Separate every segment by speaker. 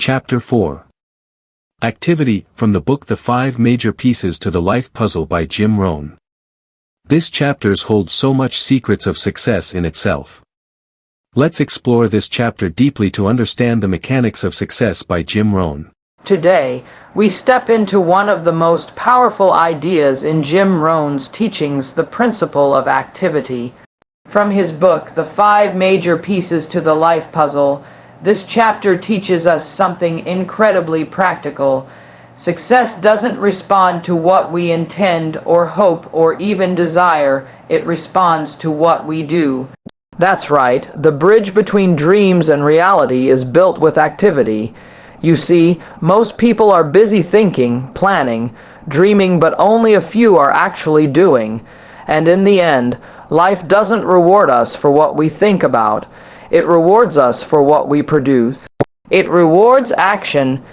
Speaker 1: Chapter 4. Activity, from the book The 5 Major Pieces to the Life Puzzle by Jim Rohn. This chapter holds so much secrets of success in itself. Let's explore this chapter deeply to understand the mechanics of success by Jim Rohn.
Speaker 2: Today, we step into one of the most powerful ideas in Jim Rohn's teachings, the principle of activity. From his book, The 5 Major Pieces to the Life Puzzle, this chapter teaches us something incredibly practical. Success doesn't respond to what we intend or hope or even desire, it responds to what we do. That's right, the bridge between dreams and reality is built with activity. You see, most people are busy thinking, planning, dreaming, but only a few are actually doing. And in the end, life doesn't reward us for what we think about. It rewards us for what we produce. It rewards action.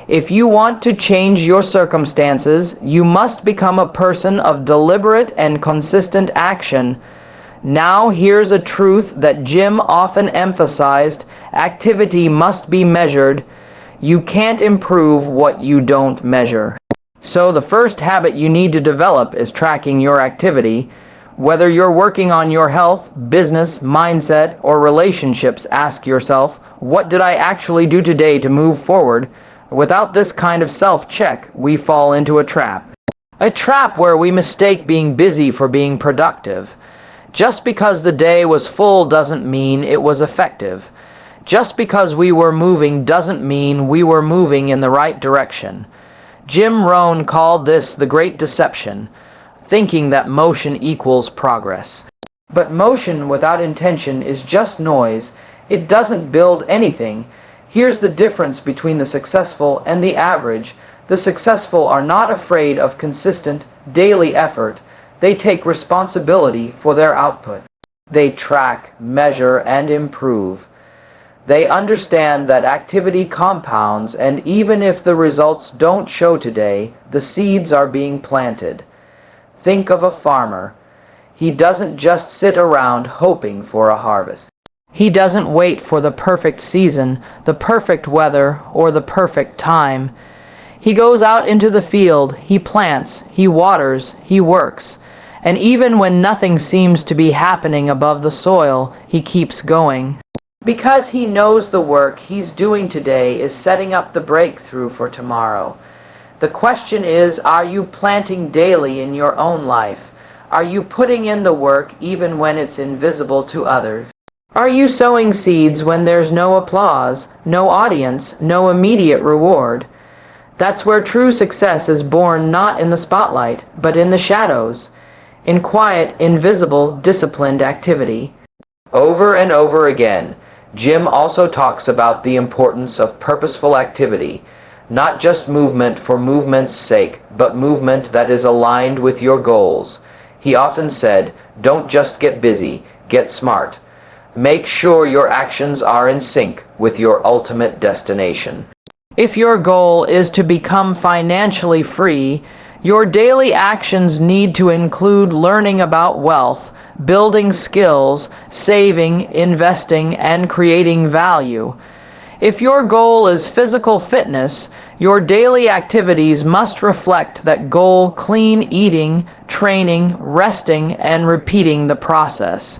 Speaker 2: If you want to change your circumstances, you must become a person of deliberate and consistent action. Now here's a truth that Jim often emphasized: activity must be measured. You can't improve what you don't measure. So the first habit you need to develop is tracking your activity. Whether you're working on your health, business, mindset, or relationships, ask yourself, what did I actually do today to move forward? Without this kind of self-check, we fall into a trap. A trap where we mistake being busy for being productive. Just because the day was full doesn't mean it was effective. Just because we were moving doesn't mean we were moving in the right direction. Jim Rohn called this the great deception, thinking that motion equals progress. But motion without intention is just noise. It doesn't build anything. Here's the difference between the successful and the average. The successful are not afraid of consistent, daily effort. They take responsibility for their output. They track, measure, and improve. They understand that activity compounds, and even if the results don't show today, the seeds are being planted. Think of a farmer. He doesn't just sit around hoping for a harvest. He doesn't wait for the perfect season, the perfect weather, or the perfect time. He goes out into the field, he plants, he waters, he works. And even when nothing seems to be happening above the soil, he keeps going. Because he knows the work he's doing today is setting up the breakthrough for tomorrow. The question is, are you planting daily in your own life? Are you putting in the work even when it's invisible to others? Are you sowing seeds when there's no applause, no audience, no immediate reward? That's where true success is born, not in the spotlight, but in the shadows, in quiet, invisible, disciplined activity. Over and over again, Jim also talks about the importance of purposeful activity. Not just movement for movement's sake, but movement that is aligned with your goals. He often said, don't just get busy, get smart. Make sure your actions are in sync with your ultimate destination. If your goal is to become financially free, your daily actions need to include learning about wealth, building skills, saving, investing, and creating value. If your goal is physical fitness, your daily activities must reflect that goal: clean eating, training, resting, and repeating the process.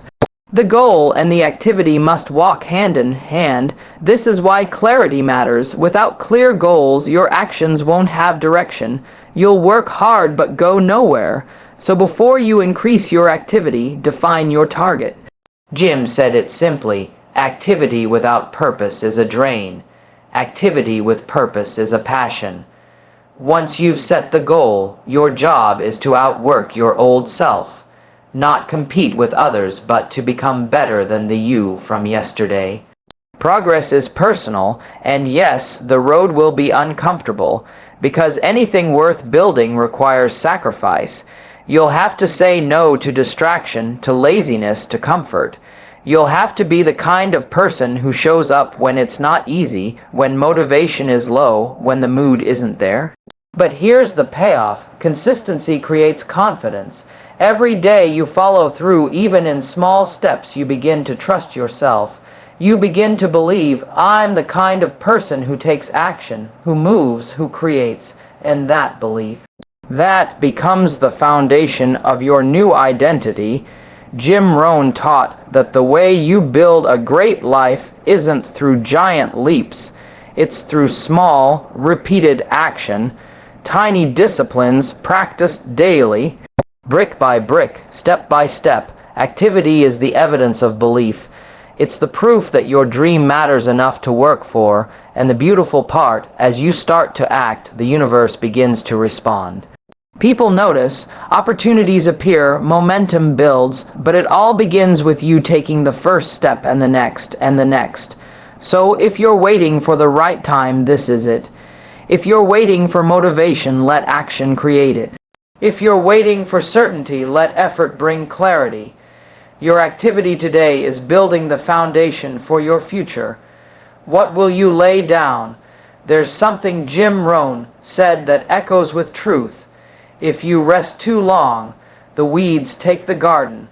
Speaker 2: The goal and the activity must walk hand in hand. This is why clarity matters. Without clear goals, your actions won't have direction. You'll work hard but go nowhere. So before you increase your activity, define your target. Jim said it simply: activity without purpose is a drain. Activity with purpose is a passion. Once you've set the goal, your job is to outwork your old self. Not compete with others, but to become better than the you from yesterday. Progress is personal, and yes, the road will be uncomfortable, because anything worth building requires sacrifice. You'll have to say no to distraction, to laziness, to comfort. You'll have to be the kind of person who shows up when it's not easy, when motivation is low, when the mood isn't there. But here's the payoff. Consistency creates confidence. Every day you follow through, even in small steps, you begin to trust yourself. You begin to believe, I'm the kind of person who takes action, who moves, who creates, and that belief, that becomes the foundation of your new identity. Jim Rohn taught that the way you build a great life isn't through giant leaps. It's through small, repeated action, tiny disciplines practiced daily, brick by brick, step by step. Activity is the evidence of belief. It's the proof that your dream matters enough to work for, and the beautiful part, as you start to act, the universe begins to respond. People notice, opportunities appear, momentum builds, but it all begins with you taking the first step and the next and the next. So if you're waiting for the right time, this is it. If you're waiting for motivation, let action create it. If you're waiting for certainty, let effort bring clarity. Your activity today is building the foundation for your future. What will you lay down? There's something Jim Rohn said that echoes with truth. If you rest too long, the weeds take the garden.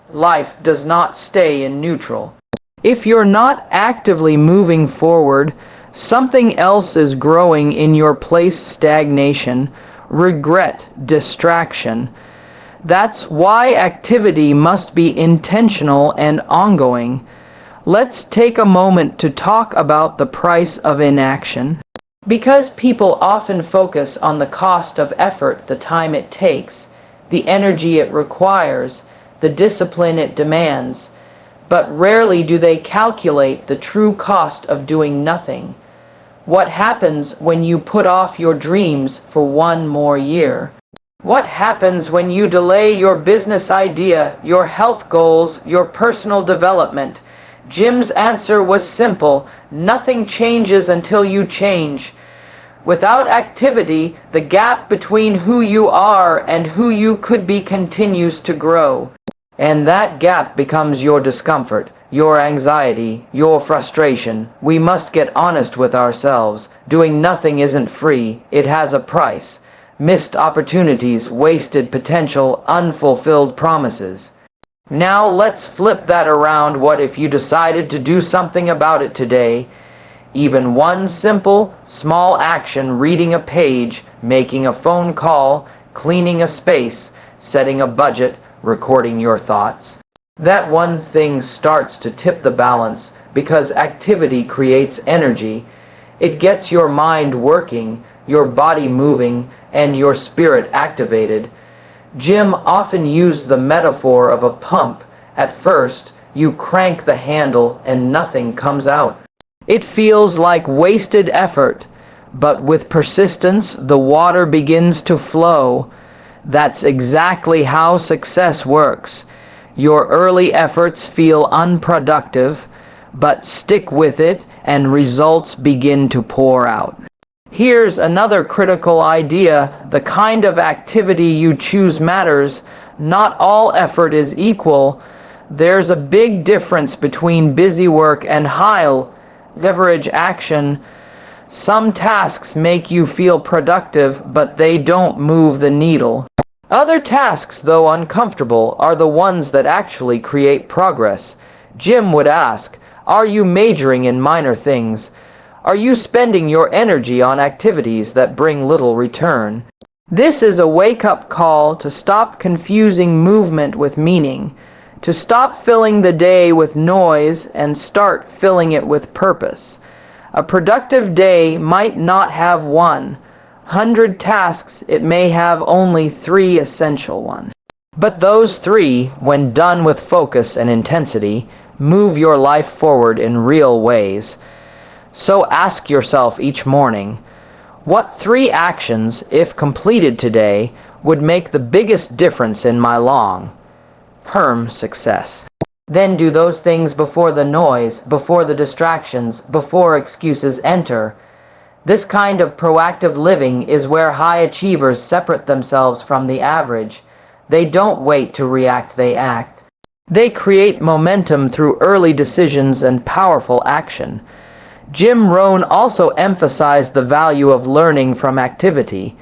Speaker 2: Life does not stay in neutral. If you're not actively moving forward, something else is growing in your place: stagnation, regret, distraction. That's why activity must be intentional and ongoing. Let's take a moment to talk about the price of inaction. Because people often focus on the cost of effort, the time it takes, the energy it requires, the discipline it demands, but rarely do they calculate the true cost of doing nothing. What happens when you put off your dreams for one more year? What happens when you delay your business idea, your health goals, your personal development? Jim's answer was simple: nothing changes until you change. Without activity, the gap between who you are and who you could be continues to grow. And that gap becomes your discomfort, your anxiety, your frustration. We must get honest with ourselves. Doing nothing isn't free. It has a price. Missed opportunities, wasted potential, unfulfilled promises. Now let's flip that around. What if you decided to do something about it today? Even one simple, small action: reading a page, making a phone call, cleaning a space, setting a budget, recording your thoughts. That one thing starts to tip the balance, because activity creates energy. It gets your mind working, your body moving, and your spirit activated. Jim often used the metaphor of a pump. At first, you crank the handle and nothing comes out. It feels like wasted effort, but with persistence, the water begins to flow. That's exactly how success works. Your early efforts feel unproductive, but stick with it and results begin to pour out. Here's another critical idea: the kind of activity you choose matters. Not all effort is equal. There's a big difference between busy work and high-leverage action. Some tasks make you feel productive, but they don't move the needle. Other tasks, though uncomfortable, are the ones that actually create progress. Jim would ask, are you majoring in minor things? Are you spending your energy on activities that bring little return? This is a wake-up call to stop confusing movement with meaning, to stop filling the day with noise and start filling it with purpose. A productive day might not have 100 tasks, it may have only 3 essential ones. But those 3, when done with focus and intensity, move your life forward in real ways. So ask yourself each morning, what 3 actions, if completed today, would make the biggest difference in my long-term success? Then do those things before the noise, before the distractions, before excuses enter. This kind of proactive living is where high achievers separate themselves from the average. They don't wait to react, they act. They create momentum through early decisions and powerful action. Jim Rohn also emphasized the value of learning from activity.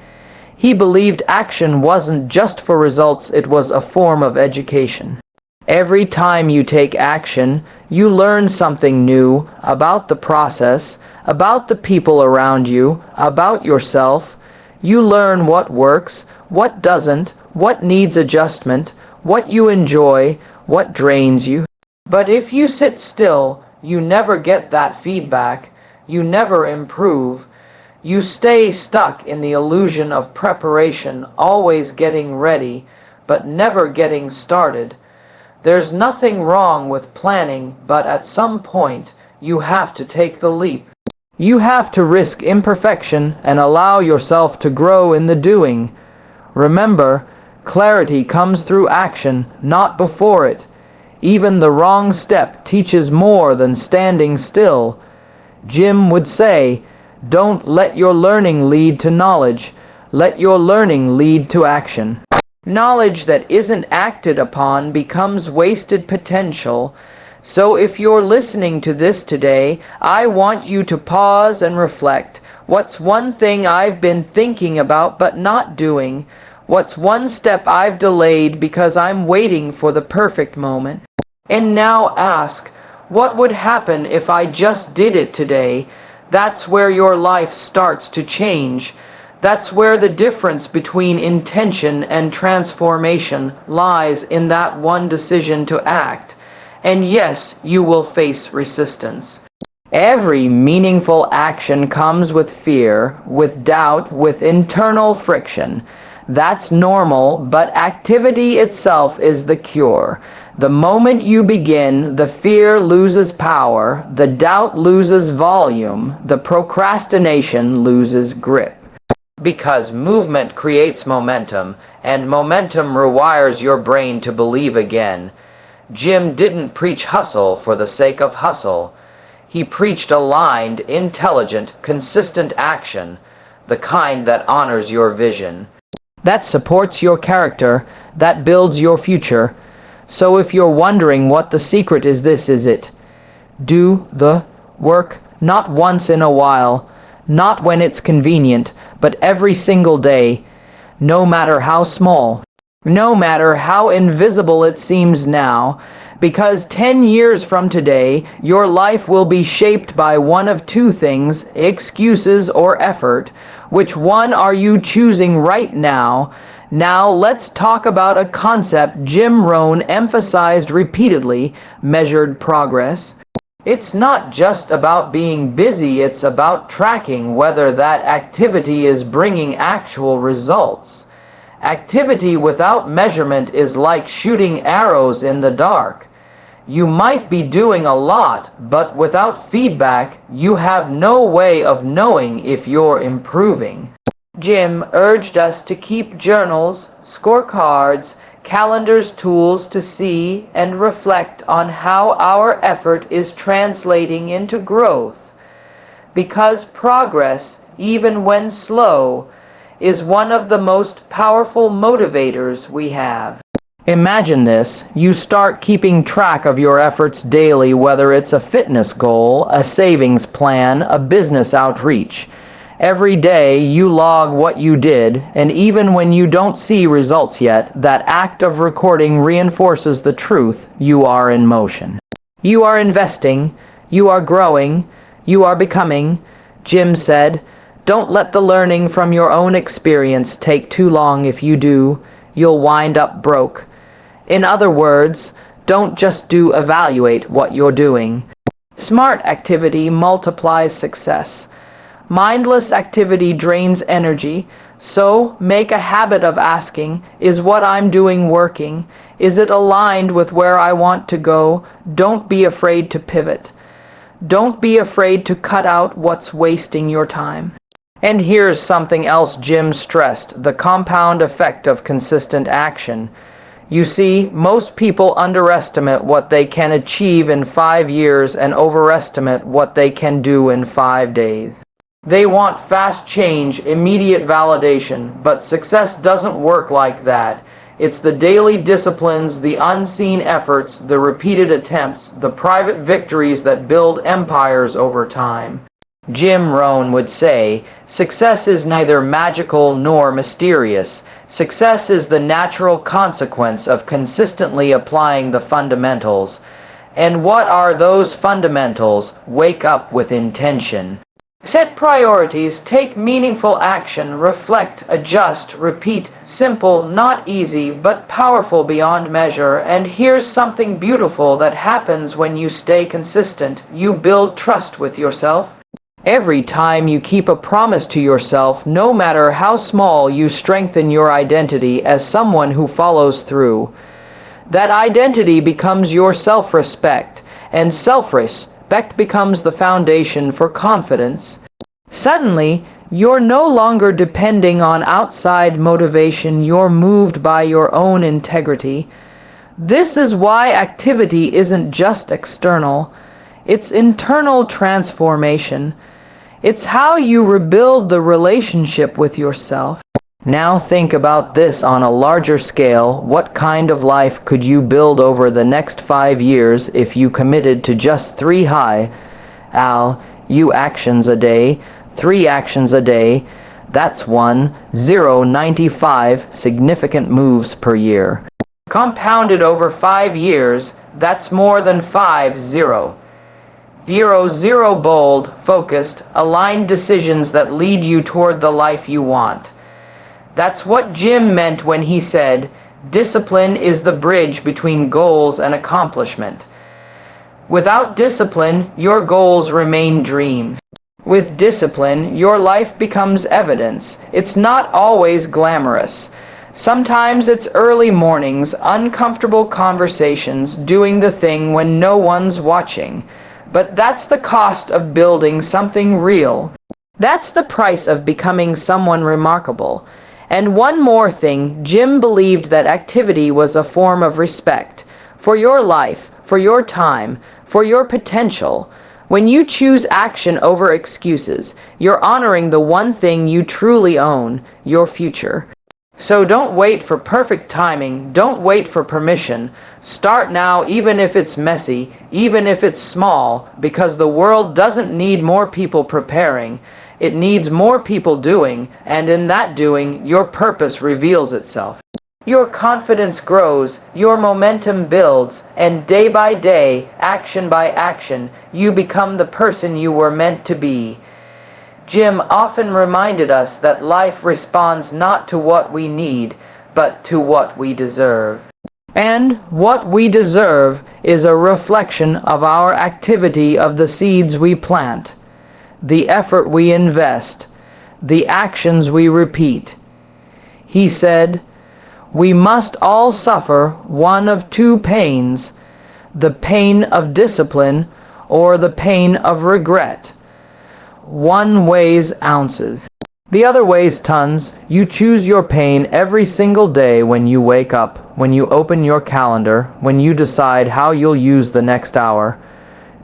Speaker 2: He believed action wasn't just for results, it was a form of education. Every time you take action, you learn something new about the process, about the people around you, about yourself. You learn what works, what doesn't, what needs adjustment, what you enjoy, what drains you. But if you sit still, you never get that feedback. You never improve. You stay stuck in the illusion of preparation, always getting ready, but never getting started. There's nothing wrong with planning, but at some point, you have to take the leap. You have to risk imperfection and allow yourself to grow in the doing. Remember, clarity comes through action, not before it. Even the wrong step teaches more than standing still. Jim would say, "Don't let your learning lead to knowledge. Let your learning lead to action." Knowledge that isn't acted upon becomes wasted potential. So if you're listening to this today, I want you to pause and reflect. What's one thing I've been thinking about but not doing? What's one step I've delayed because I'm waiting for the perfect moment? And now ask, what would happen if I just did it today? That's where your life starts to change. That's where the difference between intention and transformation lies, in that one decision to act. And yes, you will face resistance. Every meaningful action comes with fear, with doubt, with internal friction. That's normal, but activity itself is the cure. The moment you begin, the fear loses power, the doubt loses volume, the procrastination loses grip. Because movement creates momentum, and momentum rewires your brain to believe again. Jim didn't preach hustle for the sake of hustle. He preached aligned, intelligent, consistent action, the kind that honors your vision. That supports your character, that builds your future. So if you're wondering what the secret is, this is it. Do the work, not once in a while, not when it's convenient, but every single day, no matter how small, no matter how invisible it seems now, because 10 years from today, your life will be shaped by one of two things, excuses or effort. Which one are you choosing right now? Now let's talk about a concept Jim Rohn emphasized repeatedly: measured progress. It's not just about being busy, it's about tracking whether that activity is bringing actual results. Activity without measurement is like shooting arrows in the dark. You might be doing a lot, but without feedback, you have no way of knowing if you're improving. Jim urged us to keep journals, scorecards, calendars, tools to see and reflect on how our effort is translating into growth. Because progress, even when slow, is one of the most powerful motivators we have. Imagine this. You start keeping track of your efforts daily, whether it's a fitness goal, a savings plan, a business outreach. Every day you log what you did, and even when you don't see results yet, that act of recording reinforces the truth: you are in motion. You are investing, you are growing, you are becoming. Jim said, "Don't let the learning from your own experience take too long. If you do, you'll wind up broke." In other words, don't just evaluate what you're doing. Smart activity multiplies success. Mindless activity drains energy, so make a habit of asking, is what I'm doing working? Is it aligned with where I want to go? Don't be afraid to pivot. Don't be afraid to cut out what's wasting your time. And here's something else Jim stressed: the compound effect of consistent action. You see, most people underestimate what they can achieve in 5 years and overestimate what they can do in 5 days. They want fast change, immediate validation, but success doesn't work like that. It's the daily disciplines, the unseen efforts, the repeated attempts, the private victories that build empires over time. Jim Rohn would say, success is neither magical nor mysterious. Success is the natural consequence of consistently applying the fundamentals. And what are those fundamentals? Wake up with intention. Set priorities, take meaningful action, reflect, adjust, repeat. Simple, not easy, but powerful beyond measure. And here's something beautiful that happens when you stay consistent. You build trust with yourself. Every time you keep a promise to yourself, no matter how small, you strengthen your identity as someone who follows through. That identity becomes your self-respect, and self-respect becomes the foundation for confidence. Suddenly, you're no longer depending on outside motivation, you're moved by your own integrity. This is why activity isn't just external, it's internal transformation. It's how you rebuild the relationship with yourself. Now think about this on a larger scale. What kind of life could you build over the next 5 years if you committed to just 3 actions a day, 3 actions a day? That's 95 significant moves per year. Compounded over 5 years, that's more than 50. 0 bold, focused, aligned decisions that lead you toward the life you want. That's what Jim meant when he said, discipline is the bridge between goals and accomplishment. Without discipline, your goals remain dreams. With discipline, your life becomes evidence. It's not always glamorous. Sometimes it's early mornings, uncomfortable conversations, doing the thing when no one's watching. But that's the cost of building something real. That's the price of becoming someone remarkable. And one more thing, Jim believed that activity was a form of respect for your life, for your time, for your potential. When you choose action over excuses, you're honoring the one thing you truly own, your future. So don't wait for perfect timing, don't wait for permission. Start now, even if it's messy, even if it's small, because the world doesn't need more people preparing. It needs more people doing, and in that doing, your purpose reveals itself. Your confidence grows, your momentum builds, and day by day, action by action, you become the person you were meant to be. Jim often reminded us that life responds not to what we need, but to what we deserve. And what we deserve is a reflection of our activity, of the seeds we plant, the effort we invest, the actions we repeat. He said, we must all suffer one of 2 pains, the pain of discipline or the pain of regret. One weighs ounces, the other weighs tons. You choose your pain every single day when you wake up, when you open your calendar, when you decide how you'll use the next hour.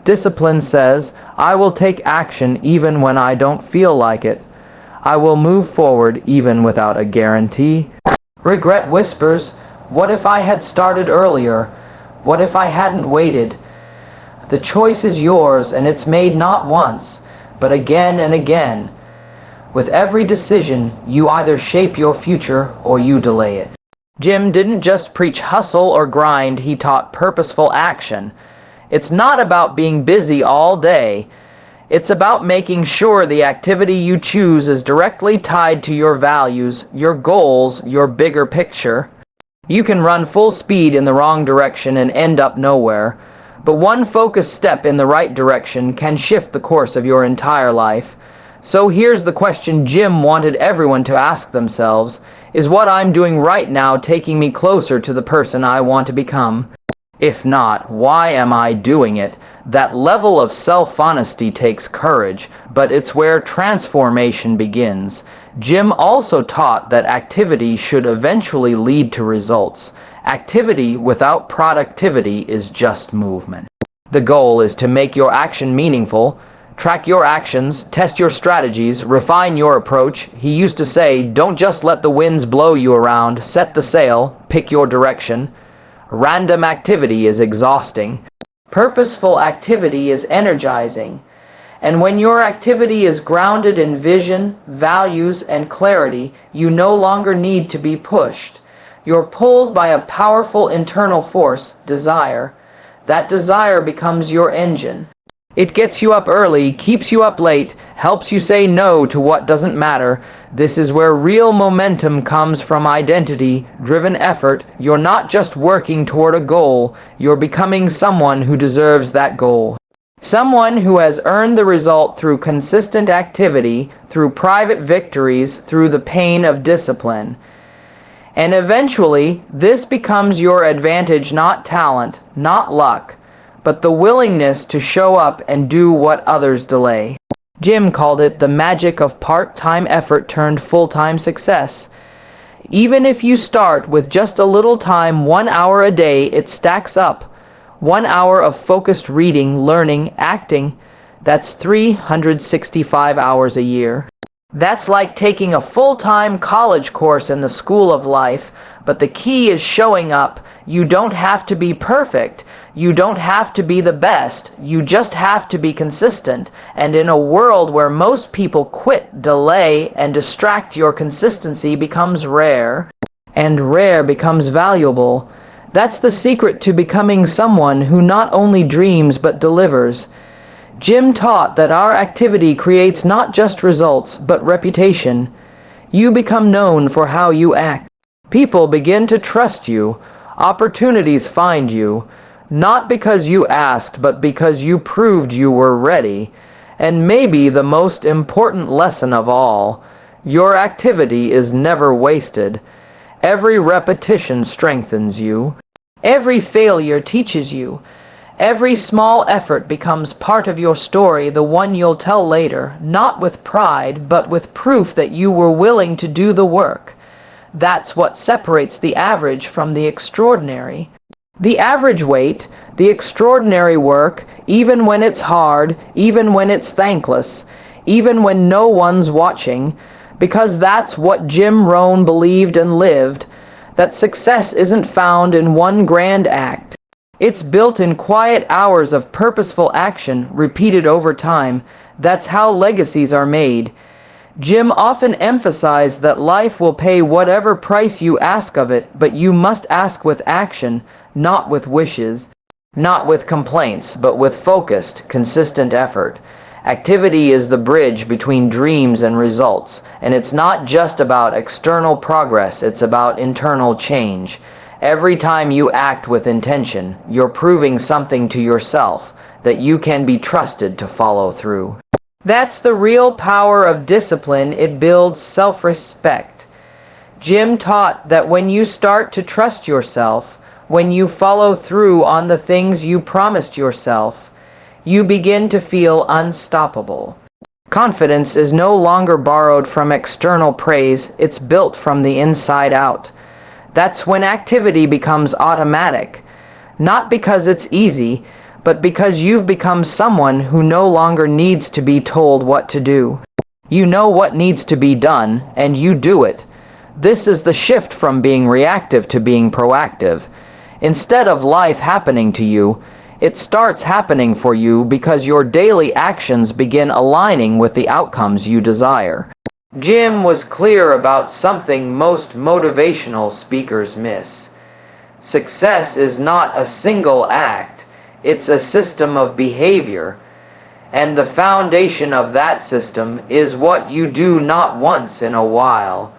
Speaker 2: Discipline says, I will take action even when I don't feel like it. I will move forward even without a guarantee. Regret whispers, what if I had started earlier? What if I hadn't waited? The choice is yours, and it's made not once, but again and again. With every decision, you either shape your future or you delay it. Jim didn't just preach hustle or grind, he taught purposeful action. It's not about being busy all day. It's about making sure the activity you choose is directly tied to your values, your goals, your bigger picture. You can run full speed in the wrong direction and end up nowhere, but one focused step in the right direction can shift the course of your entire life. So here's the question Jim wanted everyone to ask themselves. Is what I'm doing right now taking me closer to the person I want to become? If not, why am I doing it? That level of self-honesty takes courage, but it's where transformation begins. Jim also taught that activity should eventually lead to results. Activity without productivity is just movement. The goal is to make your action meaningful. Track your actions, test your strategies, refine your approach. He used to say, don't just let the winds blow you around, set the sail, pick your direction. Random activity is exhausting. Purposeful activity is energizing. And when your activity is grounded in vision, values, and clarity, you no longer need to be pushed. You're pulled by a powerful internal force, desire. That desire becomes your engine. It gets you up early, keeps you up late, helps you say no to what doesn't matter. This is where real momentum comes from: identity-driven effort. You're not just working toward a goal, you're becoming someone who deserves that goal. Someone who has earned the result through consistent activity, through private victories, through the pain of discipline. And eventually, this becomes your advantage, not talent, not luck, but the willingness to show up and do what others delay. Jim called it the magic of part-time effort turned full-time success. Even if you start with just a little time, 1 hour a day, it stacks up. 1 hour of focused reading, learning, acting, that's 365 hours a year. That's like taking a full-time college course in the school of life, but the key is showing up. You don't have to be perfect. You don't have to be the best. You just have to be consistent. And in a world where most people quit, delay, and distract, your consistency becomes rare, and rare becomes valuable. That's the secret to becoming someone who not only dreams but delivers. Jim taught that our activity creates not just results, but reputation. You become known for how you act. People begin to trust you. Opportunities find you, not because you asked, but because you proved you were ready. And maybe the most important lesson of all, your activity is never wasted. Every repetition strengthens you. Every failure teaches you. Every small effort becomes part of your story, the one you'll tell later, not with pride, but with proof that you were willing to do the work. That's what separates the average from the extraordinary. The average weight, the extraordinary work, even when it's hard, even when it's thankless, even when no one's watching, because that's what Jim Rohn believed and lived, that success isn't found in one grand act. It's built in quiet hours of purposeful action, repeated over time. That's how legacies are made. Jim often emphasized that life will pay whatever price you ask of it, but you must ask with action, not with wishes, not with complaints, but with focused, consistent effort. Activity is the bridge between dreams and results, and it's not just about external progress, it's about internal change. Every time you act with intention, you're proving something to yourself, that you can be trusted to follow through. That's the real power of discipline. It builds self-respect. Jim taught that when you start to trust yourself, when you follow through on the things you promised yourself, you begin to feel unstoppable. Confidence is no longer borrowed from external praise, it's built from the inside out. That's when activity becomes automatic, not because it's easy, but because you've become someone who no longer needs to be told what to do. You know what needs to be done, and you do it. This is the shift from being reactive to being proactive. Instead of life happening to you, it starts happening for you because your daily actions begin aligning with the outcomes you desire. Jim was clear about something most motivational speakers miss. Success is not a single act, it's a system of behavior, and the foundation of that system is what you do not once in a while,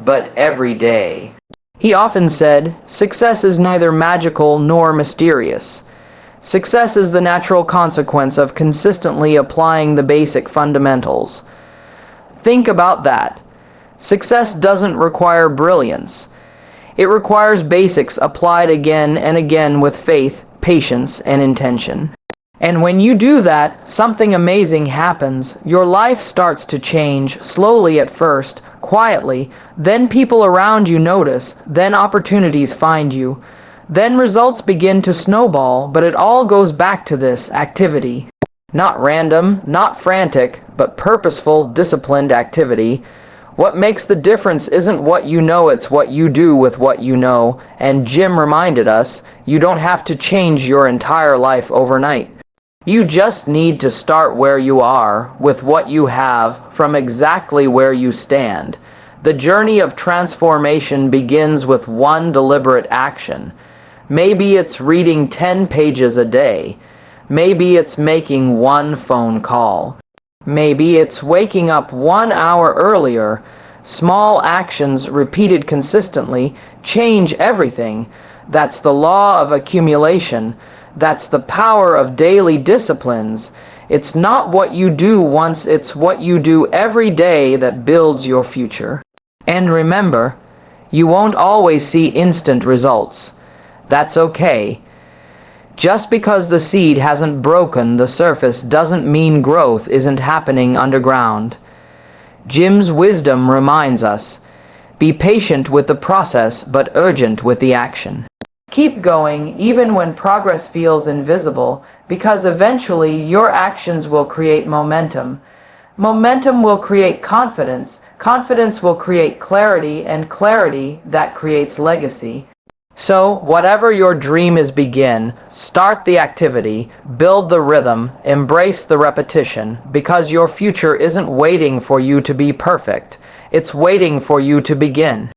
Speaker 2: but every day. He often said, success is neither magical nor mysterious. Success is the natural consequence of consistently applying the basic fundamentals. Think about that. Success doesn't require brilliance. It requires basics applied again and again with faith, patience, and intention. And when you do that, something amazing happens. Your life starts to change, slowly at first, quietly. Then people around you notice. Then opportunities find you. Then results begin to snowball, but it all goes back to this activity. Not random, not frantic, but purposeful, disciplined activity. What makes the difference isn't what you know, it's what you do with what you know. And Jim reminded us, you don't have to change your entire life overnight. You just need to start where you are, with what you have, from exactly where you stand. The journey of transformation begins with one deliberate action. Maybe it's reading 10 pages a day. Maybe it's making one phone call. Maybe it's waking up 1 hour earlier. Small actions repeated consistently change everything. That's the law of accumulation. That's the power of daily disciplines. It's not what you do once, it's what you do every day that builds your future. And remember, you won't always see instant results. That's okay. Just because the seed hasn't broken the surface doesn't mean growth isn't happening underground. Jim's wisdom reminds us, be patient with the process but urgent with the action. Keep going even when progress feels invisible, because eventually your actions will create momentum. Momentum will create confidence. Confidence will create clarity, and clarity that creates legacy. So, whatever your dream is, begin. Start the activity, build the rhythm, embrace the repetition, because your future isn't waiting for you to be perfect. It's waiting for you to begin.